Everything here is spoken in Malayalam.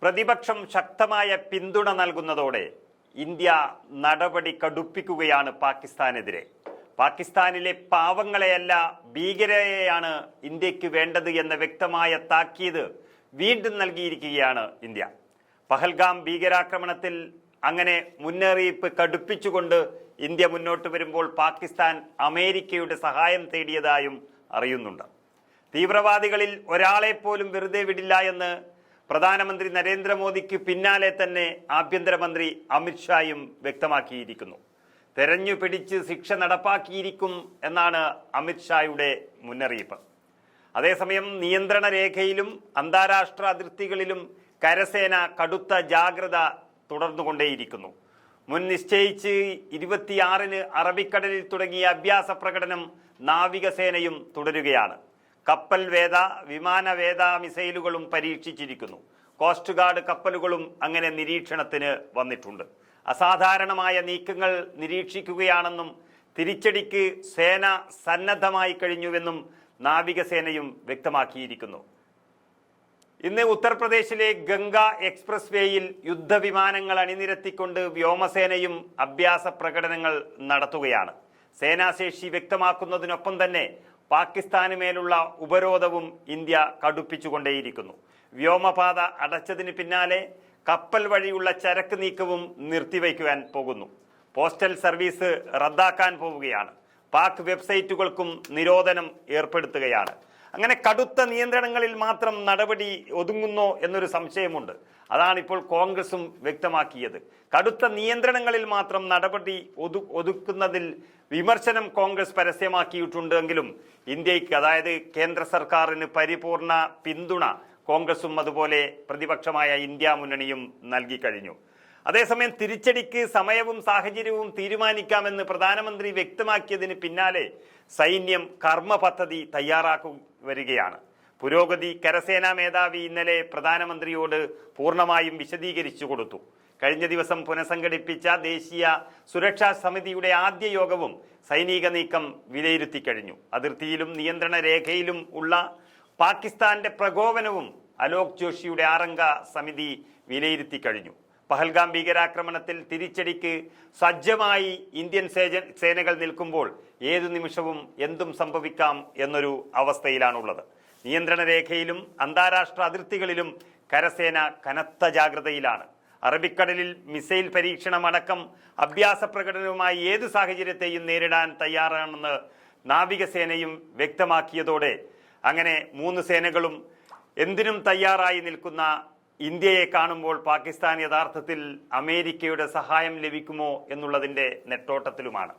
പ്രതിപക്ഷം ശക്തമായ പിന്തുണ നൽകുന്നതോടെ ഇന്ത്യ നടപടി കടുപ്പിക്കുകയാണ് പാകിസ്ഥാനെതിരെ. പാകിസ്ഥാനിലെ പാവങ്ങളെയല്ല ഭീകരരെയാണ് ഇന്ത്യക്ക് വേണ്ടത് എന്ന വ്യക്തമായ താക്കീത് വീണ്ടും നൽകിയിരിക്കുകയാണ് ഇന്ത്യ. പഹൽഗാം ഭീകരാക്രമണത്തിൽ അങ്ങനെ മുന്നറിയിപ്പ് കടുപ്പിച്ചുകൊണ്ട് ഇന്ത്യ മുന്നോട്ട് വരുമ്പോൾ പാകിസ്ഥാൻ അമേരിക്കയുടെ സഹായം തേടിയതായും അറിയുന്നുണ്ട്. തീവ്രവാദികളിൽ ഒരാളെ പോലും വെറുതെ വിടില്ല എന്ന് പ്രധാനമന്ത്രി നരേന്ദ്രമോദിക്ക് പിന്നാലെ തന്നെ ആഭ്യന്തരമന്ത്രി അമിത്ഷായും വ്യക്തമാക്കിയിരിക്കുന്നു. തെരഞ്ഞു പിടിച്ച് ശിക്ഷ നടപ്പാക്കിയിരിക്കും എന്നാണ് അമിത്ഷായുടെ മുന്നറിയിപ്പ്. അതേസമയം നിയന്ത്രണ രേഖയിലും അന്താരാഷ്ട്ര അതിർത്തികളിലും കരസേന കടുത്ത ജാഗ്രത തുടർന്നുകൊണ്ടേയിരിക്കുന്നു. മുൻ നിശ്ചയിച്ച് 26-ന് അറബിക്കടലിൽ തുടങ്ങിയ അഭ്യാസ പ്രകടനം നാവികസേനയും തുടരുകയാണ്. കപ്പൽ വേദ, വിമാനവേദ മിസൈലുകളും പരീക്ഷിച്ചിരിക്കുന്നു. കോസ്റ്റ് ഗാർഡ് കപ്പലുകളും അങ്ങനെ നിരീക്ഷണത്തിന് വന്നിട്ടുണ്ട്. അസാധാരണമായ നീക്കങ്ങൾ നിരീക്ഷിക്കുകയാണെന്നും തിരിച്ചടിക്ക് സേന സന്നദ്ധമായി കഴിഞ്ഞുവെന്നും നാവികസേനയും വ്യക്തമാക്കിയിരിക്കുന്നു. ഇന്ന് ഉത്തർപ്രദേശിലെ ഗംഗ എക്സ്പ്രസ് വേയിൽ യുദ്ധവിമാനങ്ങൾ അണിനിരത്തിക്കൊണ്ട് വ്യോമസേനയും അഭ്യാസ പ്രകടനങ്ങൾ നടത്തുകയാണ്. സേനാശേഷി വ്യക്തമാക്കുന്നതിനൊപ്പം തന്നെ പാകിസ്ഥാന് മേലുള്ള ഉപരോധവും ഇന്ത്യ കടുപ്പിച്ചുകൊണ്ടേയിരിക്കുന്നു. വ്യോമപാത അടച്ചതിന് പിന്നാലെ കപ്പൽ വഴിയുള്ള ചരക്ക് നീക്കവും നിർത്തിവയ്ക്കുവാൻ പോകുന്നു. പോസ്റ്റൽ സർവീസ് റദ്ദാക്കാൻ പോവുകയാണ്. പാക് വെബ്സൈറ്റുകൾക്കും നിരോധനം ഏർപ്പെടുത്തുകയാണ്. അങ്ങനെ കടുത്ത നിയന്ത്രണങ്ങളിൽ മാത്രം നടപടി ഒതുങ്ങുന്നോ എന്നൊരു സംശയമുണ്ട്. അതാണിപ്പോൾ കോൺഗ്രസും വ്യക്തമാക്കിയത്. കടുത്ത നിയന്ത്രണങ്ങളിൽ മാത്രം നടപടി ഒതുക്കുന്നതിൽ വിമർശനം കോൺഗ്രസ് പരസ്യമാക്കിയിട്ടുണ്ടെങ്കിലും ഇന്ത്യക്ക്, അതായത് കേന്ദ്ര സർക്കാരിന് പരിപൂർണ പിന്തുണ കോൺഗ്രസും അതുപോലെ പ്രതിപക്ഷമായ ഇന്ത്യ മുന്നണിയും നൽകി കഴിഞ്ഞു. അതേസമയം തിരിച്ചടിക്ക് സമയവും സാഹചര്യവും തീരുമാനിക്കാമെന്ന് പ്രധാനമന്ത്രി വ്യക്തമാക്കിയതിന് പിന്നാലെ സൈന്യം കർമ്മ പദ്ധതി തയ്യാറാക്കി വരികയാണ്. പുരോഗതി കരസേനാ മേധാവി ഇന്നലെ പ്രധാനമന്ത്രിയോട് പൂർണ്ണമായും വിശദീകരിച്ചു കൊടുത്തു. കഴിഞ്ഞ ദിവസം പുനഃസംഘടിപ്പിച്ച ദേശീയ സുരക്ഷാ സമിതിയുടെ ആദ്യ യോഗവും സൈനിക നീക്കം വിലയിരുത്തി കഴിഞ്ഞു. അതിർത്തിയിലും നിയന്ത്രണ രേഖയിലും ഉള്ള പാകിസ്ഥാന്റെ പ്രകോപനവും അലോക് ജോഷിയുടെ 6-അംഗ സമിതി വിലയിരുത്തി കഴിഞ്ഞു. പഹൽഗാം ഭീകരാക്രമണത്തിൽ തിരിച്ചടിക്ക് സജ്ജമായി ഇന്ത്യൻ സേനകൾ നിൽക്കുമ്പോൾ ഏതു നിമിഷവും എന്തും സംഭവിക്കാം എന്നൊരു അവസ്ഥയിലാണുള്ളത്. നിയന്ത്രണ രേഖയിലും അന്താരാഷ്ട്ര അതിർത്തികളിലും കരസേന കനത്ത ജാഗ്രതയിലാണ്. അറബിക്കടലിൽ മിസൈൽ പരീക്ഷണമടക്കം അഭ്യാസ പ്രകടനവുമായി ഏതു സാഹചര്യത്തെയും നേരിടാൻ തയ്യാറാണെന്ന് നാവികസേനയും വ്യക്തമാക്കിയതോടെ അങ്ങനെ 3 സേനകളും എന്തിനും തയ്യാറായി നിൽക്കുന്ന ഇന്ത്യയെ കാണുമ്പോൾ പാകിസ്ഥാൻ യഥാർത്ഥത്തിൽ അമേരിക്കയുടെ സഹായം ലഭിക്കുമോ എന്നുള്ളതിൻ്റെ നെട്ടോട്ടത്തിലുമാണ്.